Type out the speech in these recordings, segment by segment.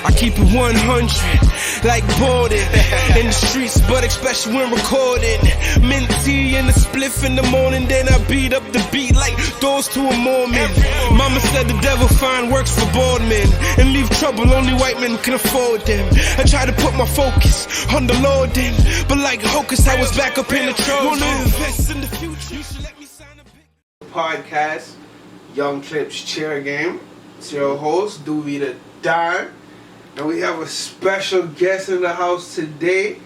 I keep it 100, like Borden. In the streets, but especially when recording. Mint tea and a spliff in the morning, then I beat up the beat like doors to a Mormon. Mama said the devil find works for bored men and leave trouble only white men can afford them. I try to put my focus on the Lord then, but like Hocus, I was back up in the Trojan. Wanna invest in the future, you should let me sign a big podcast, Young Clips Chair Game. It's your host, Dewey the Don. And we have a special guest in the house today.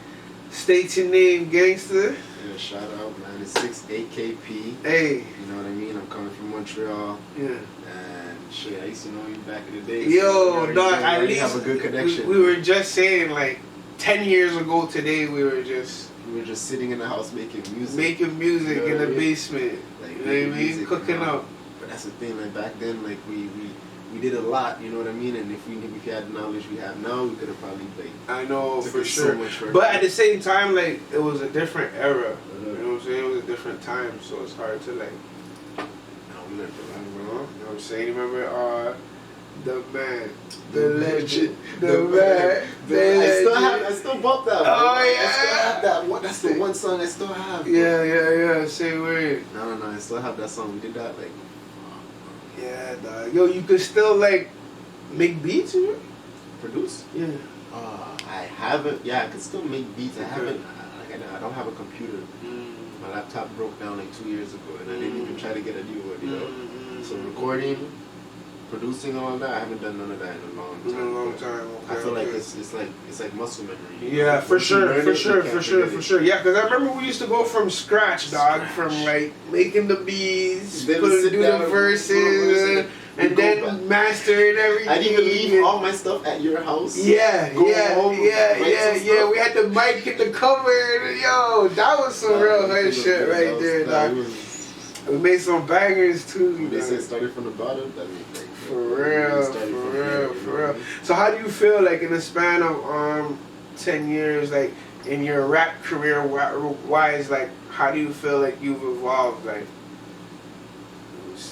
State your name, gangster. Yeah, shout out, man. It's 6AKP. Hey. You know what I mean? I'm coming from Montreal. Yeah. And shit, I used to know you back in the day. Yo, so dog, at least have a good connection. We were just saying, like, 10 years ago today, we were just sitting in the house making music. Making music, you know in the I mean? basement. Like, you know what I mean? Cooking up. But that's the thing, like, back then, like, we did a lot, you know what I mean? And if we had the knowledge we have now, we could have probably played. I know, for sure. So but at the same time, like, it was a different era. You know what I'm saying? It was a different time, so it's hard to, like, We learned a lot. you know what I'm saying? Remember, the man, the legend, the man, the legend. I still bought that. Oh, man. yeah. I still have that one. That's the one song I still have. Yeah, same way. No, I still have that song. We did that, like, Yeah, dog. Yo, you could still, like, make beats, you know? produce? Yeah. I haven't. Yeah, I can still make beats. Okay. I don't have a computer. My laptop broke down like 2 years ago, and I didn't even try to get a new one. You know. So recording, producing, all that, I haven't done none of that in a long time. In a long time. Okay, I feel like it's like muscle memory. Yeah, for sure. Yeah, because I remember we used to go from scratch, dog. From like making the beats, do the verses, and then mastering everything. I'd even leave all my stuff at your house. Yeah. We had the mic and the cover, and yo, that was some real hood shit right there, dog. We made some bangers too. They said started from the bottom. That means like, for real. So how do you feel like in the span of 10 years, like in your rap career wise, like how do you feel like you've evolved, like?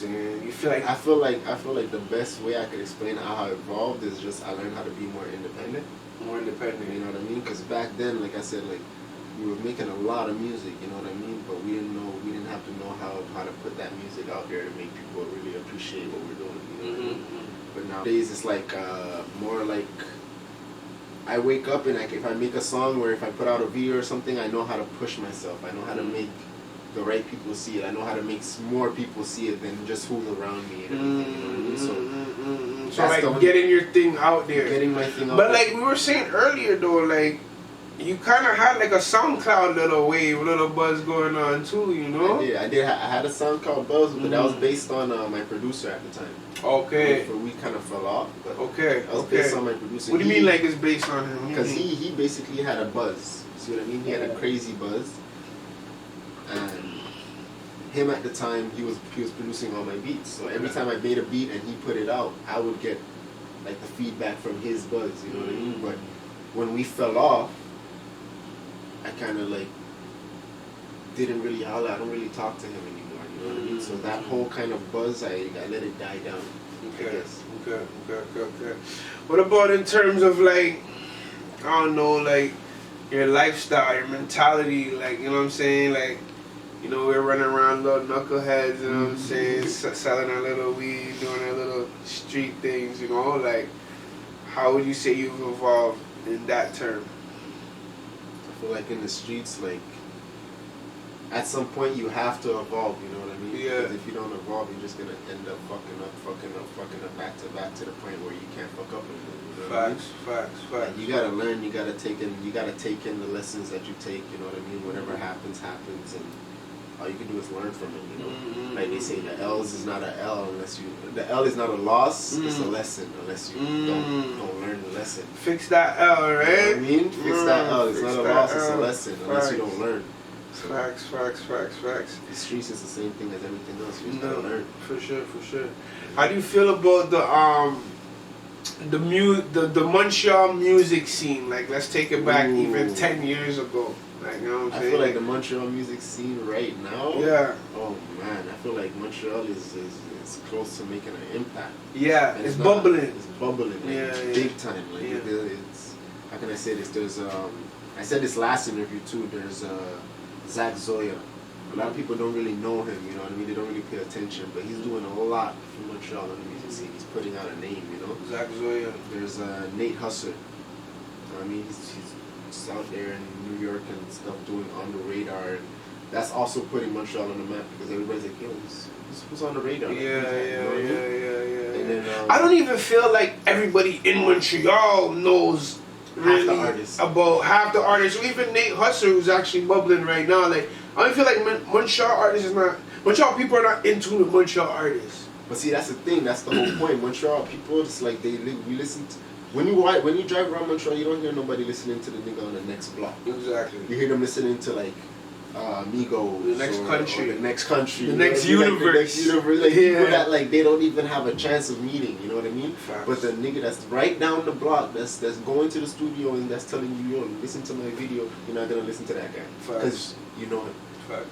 You feel like I feel like the best way I could explain how I evolved is just I learned how to be more independent. You know what I mean? Because back then, like I said, like we were making a lot of music. You know what I mean? But we didn't have to know how to put that music out there to make people really appreciate what we're doing. You know what I mean? But nowadays it's like more like I wake up and if I make a song or if I put out a video or something, I know how to push myself. I know how to make the right people see it. I know how to make more people see it than just who's around me and everything. You know what I mean? So like getting your thing out there. Getting my thing out there. But there. like we were saying earlier though, like you kind of had like a SoundCloud little buzz going on too, you know? I did. I had a SoundCloud buzz, but that was based on my producer at the time. Okay. We kind of fell off. But okay. That was based on my producer. What do you mean like it's based on him? Because he basically had a buzz. See what I mean? He had a crazy buzz. And him at the time, he was producing all my beats. So every time I made a beat and he put it out, I would get like the feedback from his buzz. You know what I mean? But when we fell off, I kind of like didn't really holler. I don't really talk to him anymore. You know what I mean? So that whole kind of buzz, I let it die down. Okay. What about in terms of like, I don't know, like your lifestyle, your mentality, like, you know what I'm saying? Like, you know, we're running around little knuckleheads, you know what I'm saying? Selling our little weed, doing our little street things, you know? Like, how would you say you've evolved in that term? I feel like in the streets, like, at some point you have to evolve, you know what I mean? Yeah. Because if you don't evolve, you're just gonna end up fucking up, back to the point where you can't fuck up anymore. You know what I mean? Facts. And you gotta learn, you gotta take in the lessons that you take, you know what I mean? Whatever happens, and all you can do is learn from it, you know? Like they say, the L's is not an L unless you, the L is not a loss, it's a lesson unless you don't learn the lesson. Fix that L, right? You know what I mean? Fix that L, it's not a loss, it's a lesson unless you don't learn. So Facts. the streets is the same thing as everything else, you just gotta learn. For sure. How do you feel about the Montreal music scene? Like, let's take it back even 10 years ago. Like, you know what I'm saying? I feel like the Montreal music scene right now. Yeah. Oh man, I feel like Montreal is close to making an impact. Yeah, it's bubbling. It's bubbling, like, big time. Like it's how can I say this? There's I said this last interview too. There's Zach Zoya. A lot of people don't really know him, you know what I mean? They don't really pay attention, but he's doing a lot for Montreal on the music scene. He's putting out a name, you know? Zach Zoya. There's Nate Husser. You know what I mean? He's out there in New York and stuff doing On the Radar. And that's also putting Montreal on the map because everybody's like, yo, who's on the radar? Yeah. And then, I don't even feel like everybody in Montreal knows really about half the artists. Or even Nate Husser, who's actually bubbling right now. Like, I don't feel like Montreal artists is not. Montreal people are not into the Montreal artists. But see, that's the thing. That's the whole point. Montreal people, it's like we listen to. When you drive around Montreal, you don't hear nobody listening to the nigga on the next block. Exactly. You hear them listening to like Migos, the next country, the next country, the next universe, like the next universe, like people that like they don't even have a chance of meeting. You know what I mean? Facts. But the nigga that's right down the block, that's going to the studio and that's telling you, yo, listen to my video. You're not gonna listen to that guy because you know it. Facts.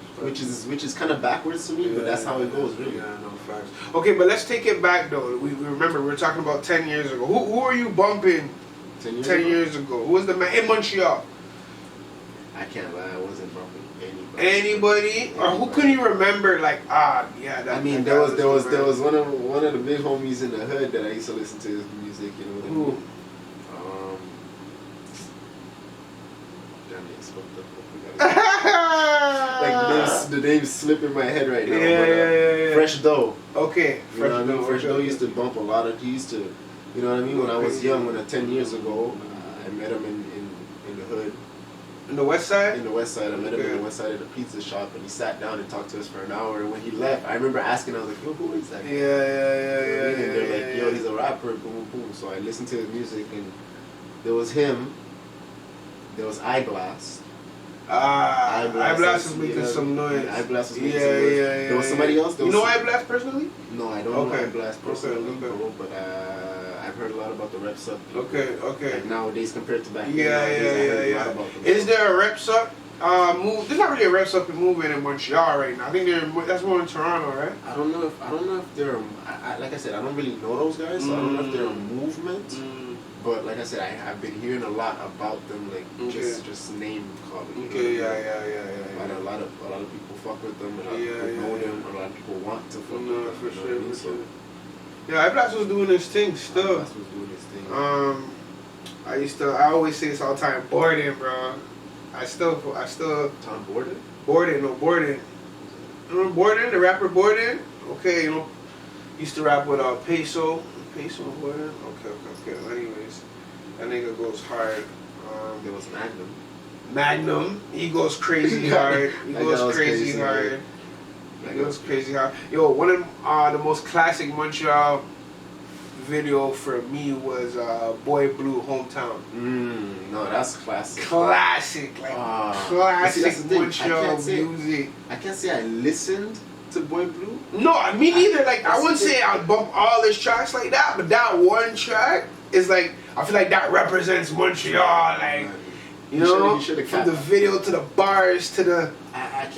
Which is kind of backwards to me, but that's how it goes, really. Yeah, no facts. Okay, but let's take it back though. We remember we were talking about 10 years ago. Who are you bumping? 10 years ago. Who was the man in Montreal? I can't lie, I wasn't bumping anybody. Anybody? Or who can you remember? Like that. I mean, there was one of the big homies in the hood that I used to listen to his music. You know what I mean? Who? Damn it, fucked up. Like the name's slipping my head right now. Yeah. Fresh Dough. Okay. You know what I mean? Fresh Dough used to bump a lot of. He used to, you know what I mean? When I was young, 10 years ago, I met him in the hood. In the West Side? In the West Side. I met him in the West Side at a pizza shop, and he sat down and talked to us for an hour. And when he left, I remember asking, I was like, yo, who is that guy? Yeah. And they're like, yo, he's a rapper, boom, boom. So I listened to his music, and there was him. There was Eyeglass. Eyeglass was making some noise. Eyeglass was making some noise. There was somebody else. You know Eyeglass personally? No, I don't know Eyeglass personally, bro, but I've heard a lot about the Rep Sup. Okay. Like nowadays compared to back then. Yeah. Is there a Rep Sup move? There's not really a Rep Sup movement in Montreal right now. I think that's more in Toronto, right? I don't know if they're. Like I said, I don't really know those guys, so I don't know if they're a movement. But like I said, I've been hearing a lot about them, like just name calling. A lot of people fuck with them. A lot of people know them. A lot of people want to fuck with them. For sure. Yeah, Eyeglass was doing his thing still. Eyeglass was doing his thing. I always say this all the time. Borden, bro. I still. Tom Borden? Borden. Remember Borden, the rapper Borden? Okay, used to rap with Peso and Borden. Okay. Anyways, that nigga goes hard. There was Magnum. He goes crazy hard. He goes crazy hard. Yo, one of the most classic Montreal video for me was Boy Blue Hometown. No, that's classic. Classic Montreal music. I can't say I listened to Boy Blue. No, me neither. Like I wouldn't say I'd bump all his tracks like that, but that one track is like I feel like that represents Montreal. Like from the video to the bars to the. I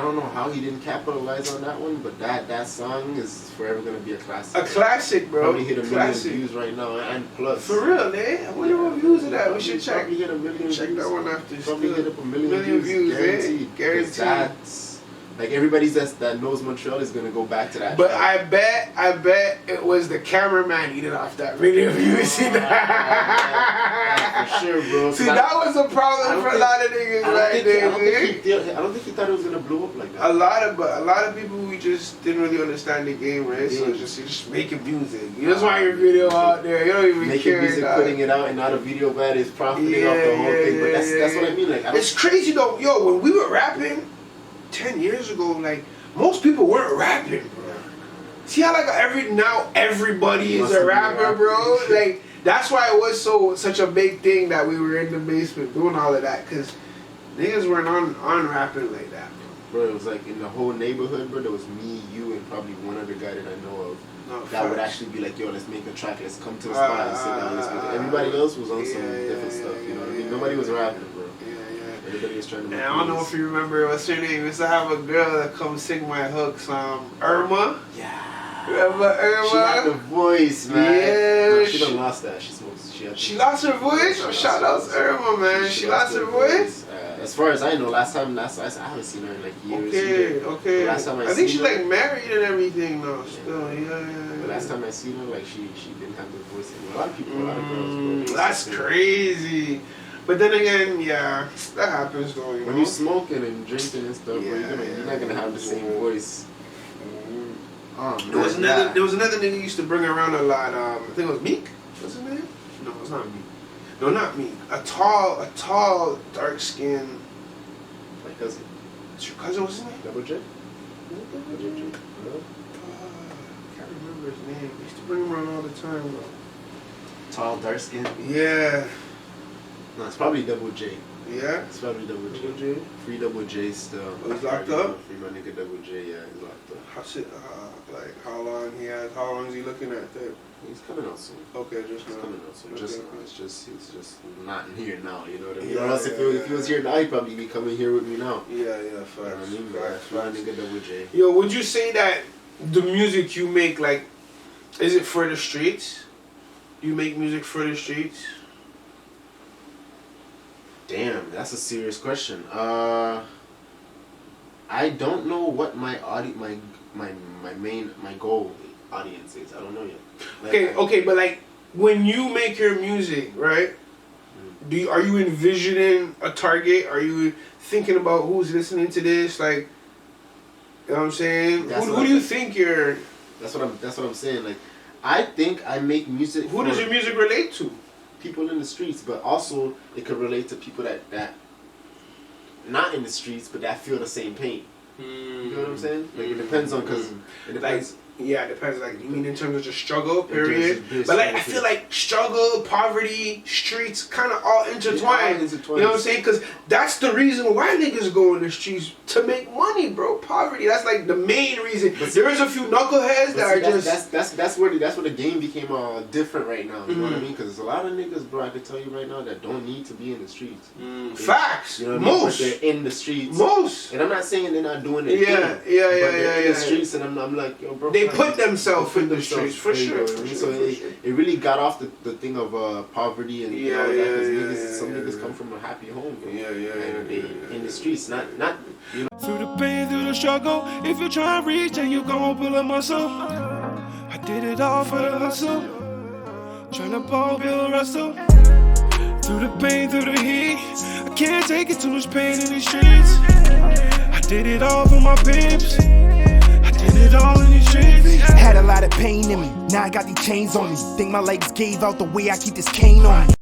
don't know how he didn't capitalize on that one, but that song is forever gonna be a classic. A classic, bro. Probably hit 1 million views right now and plus. For real, eh? I wonder what views of that. We should check. Probably hit 1 million. Check that one after. Probably hit up 1 million views. Guaranteed. That's like everybody that knows Montreal is gonna go back to that. But track. I bet it was the cameraman eating off that video view. See that? For sure, bro. See, that was a problem for a lot of niggas right there. I don't think he thought it was gonna blow up like that. A lot of people, we just didn't really understand the game, right? So you're just making music. You just want your video out there. You don't even making care. Music, putting it out, and not a video bad is profiting off the whole thing. But that's what I mean. Like, it's crazy though. Yo, when we were rapping 10 years ago, like most people weren't rapping, bro. See how like everybody is a rapper, bro. Like that's why it was such a big thing that we were in the basement doing all of that, cause niggas weren't on rapping like that, bro. Bro, it was like in the whole neighborhood, bro. There was me, you, and probably one other guy that I know of that would actually be like, yo, let's make a track, let's come to the spot and sit down. Let's make it. Everybody else was on some different stuff, you know what I mean? Nobody was rapping, bro. Everybody was trying to make I don't know if you remember what's her name. We used to have a girl that come sing my hooks, Irma. Yeah. Remember Irma? She had the voice, man. Yeah. No, she done lost that. She smokes. She lost her voice? Oh, shout out to Irma, man. She lost her voice? As far as I know, I haven't seen her in like years. Okay. Last time I think she's like married and everything now. Still, yeah. The last time I seen her, like she didn't have the voice anymore. A lot of people, a lot of girls. That's crazy. But then again, yeah, that happens though. When you're smoking and drinking and stuff, you're not gonna have the same voice. There was another nigga used to bring around a lot. I think it was Meek. What's his name? No, it's not Meek. No, not Meek. A tall, dark skinned. My cousin. It's your cousin. What's his name? Double J. Can't remember his name. He used to bring him around all the time, bro. Tall, dark skin. Yeah. No, it's probably Double J. Yeah. It's probably Double J. Free Double J still. Oh, he's locked up? Free my nigga Double J. Yeah, he's locked up. How long he has? How long is he looking at that? He's coming out soon. Okay, just now. He's coming out soon. Okay. Just now. He's just not here now. You know what I mean? Yeah, Or else if he was here now, he'd probably be coming here with me now. Yeah, You know what I facts. mean? Free my nigga Double J. Yo, would you say that the music you make, like, is it for the streets? You make music for the streets? Damn, that's a serious question. I don't know what my goal audience is. I don't know yet. Like, Okay, but like when you make your music, right? Are you envisioning a target? Are you thinking about who's listening to this? Like, you know what I'm saying? Who do you think you're? That's what I'm saying. Like, I think I make music. Who does your music relate to? People in the streets, but also it could relate to people that not in the streets, but that feel the same pain. You know what I'm saying? Like, it depends on, because it depends. Yeah, it depends. Like, you mean in terms of just struggle, period? But like, I feel like struggle, poverty, streets, kind of all intertwined. You know what I'm saying? Because that's the reason why niggas go in the streets, to make money, bro. Poverty. That's like the main reason. But there is a few knuckleheads that are just. That's where the game became different right now. You know what I mean? Because there's a lot of niggas, bro. I can tell you right now that don't need to be in the streets. Facts. You know what I mean? But they're in the streets. Most. And I'm not saying they're not doing it. Yeah. But they're in the streets, and I'm like, yo, bro. They put themselves in the streets, for sure. So it really got off the thing of poverty and all that, because some niggas come from a happy home, bro. And they in the streets, not you know. Through the pain, through the struggle, if you try and reach, then you gon' pull a muscle. I did it all for the hustle, tryna ball, build, Russell. Through the pain, through the heat, I can't take it, too much pain in these streets. I did it all for my peeps. Did it all in these streets. Had a lot of pain in me, now I got these chains on me. Think my legs gave out the way I keep this cane on me.